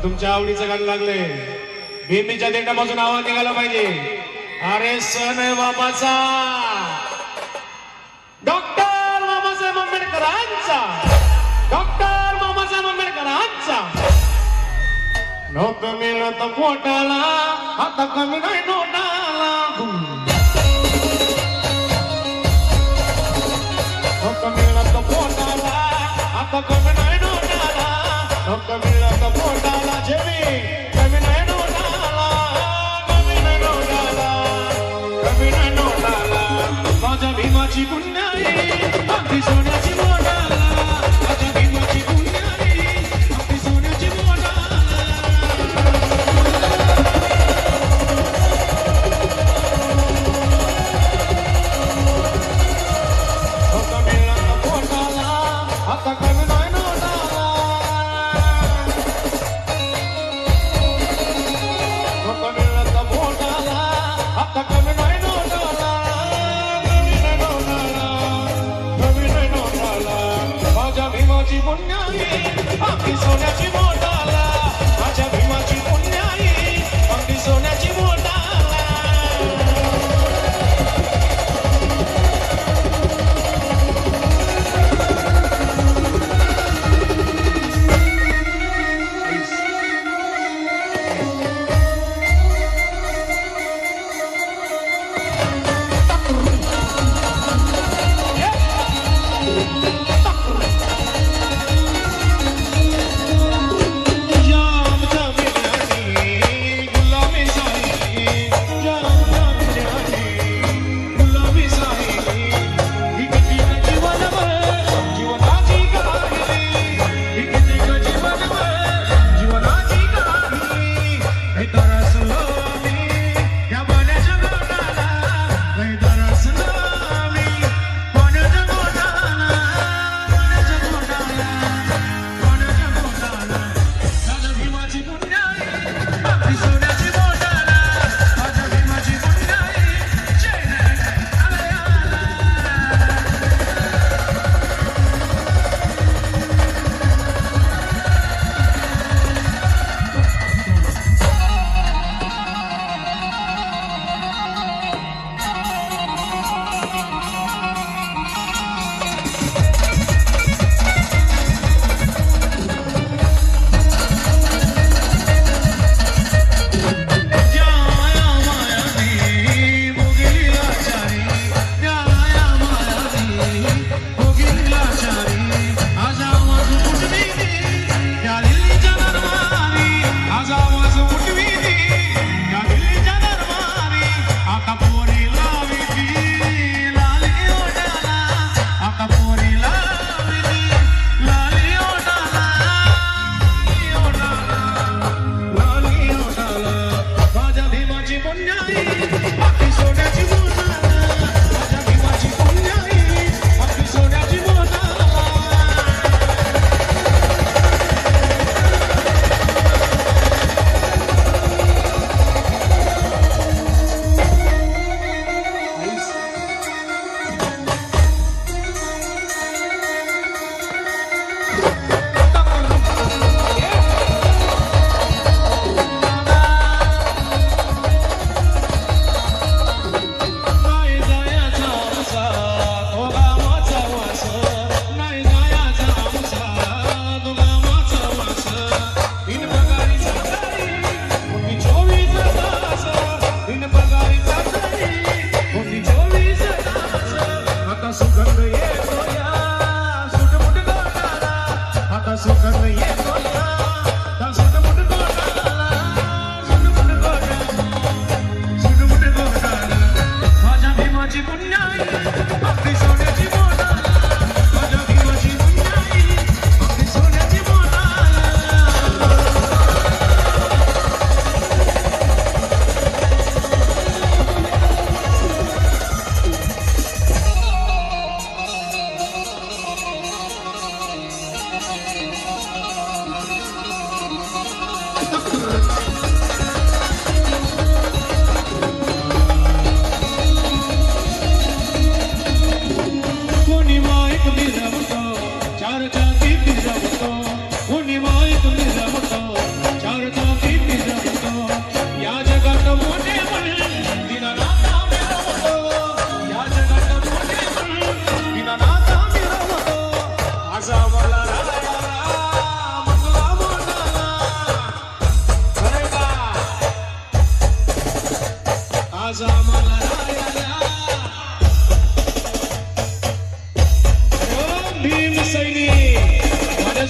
तुमच्या आवडीचं गाणं लागलंय. बेंबीच्या देठापासून आवाज निघाला पाहिजे. अरे सण आहे बाबाचा, डॉक्टर बाबासाहेब आंबेडकरांचा, डॉक्टर बाबासाहेब आंबेडकरांचा. नोक मिळत पोटाला, आता कमी नाही नोटाला. नोक मिळत पोटाला, आता कमी नाही नोटाला. नोक मिळत पोटाला, जेवी कमी नाही नोटाला, कमी नाही नोटाला, कमी नाही नोटाला. माझ्या भीमाची पुण्याई, अगदी सोन्याची मोठाला. माझ्या भीमाची पुण्याई, अगदी सोन्याची मोठाला. आता कमी नाही नोटाला, मिळत पोटाला. आता कमी नाही नोटाला, कमी नाही नोटाला, कमी नाही नोटाला. माझ्या भीमाची पुण्याई, अगदी सोन्याची मोठाला. माझ्या भीमाची पुण्याई, अगदी सोन्याची मोठाला.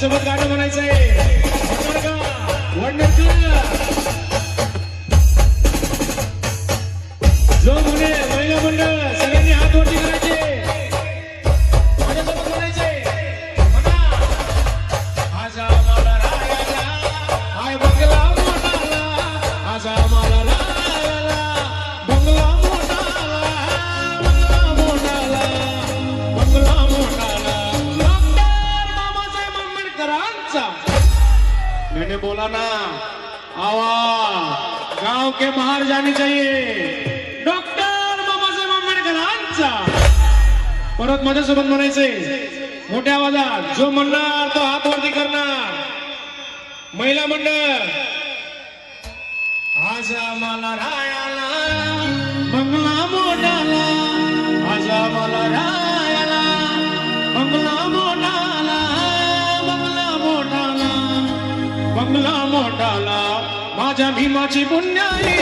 माझ्यासोबत गाणं म्हणायचंय. म्हणणार का? वडनेरकर. जो म्हणे महिला मंडळ सगळ्यांनी हात वरती करायचे. माझ्यासोबत म्हणायचंय. म्हणा. आजा मला रायाला, हाय बंगला मोठाला. आजा मला रायाला, बंगला मोठाला, बंगला मोठाला, बंगला मोठाला. डॉक्टर बाबासाहेब आंबेडकरांचा. मैंने बोला ना, आवा गांव के बाहर जानी चाहिए. डॉक्टर बाबासाहेब आंबेडकरांचा. परत माझ्यासोबत म्हणायचंय मोठ्या आवाजात. जो म्हणणार तो हात वरती करणार. महिला मंडळ. आज आम्हाला रायाला, बंगला मोठाला. आज आम्हाला रायाला, बंगला मोठाला, बंगला मोठाला, बंगला मोठाला. माझ्या भीमाची पुण्याई.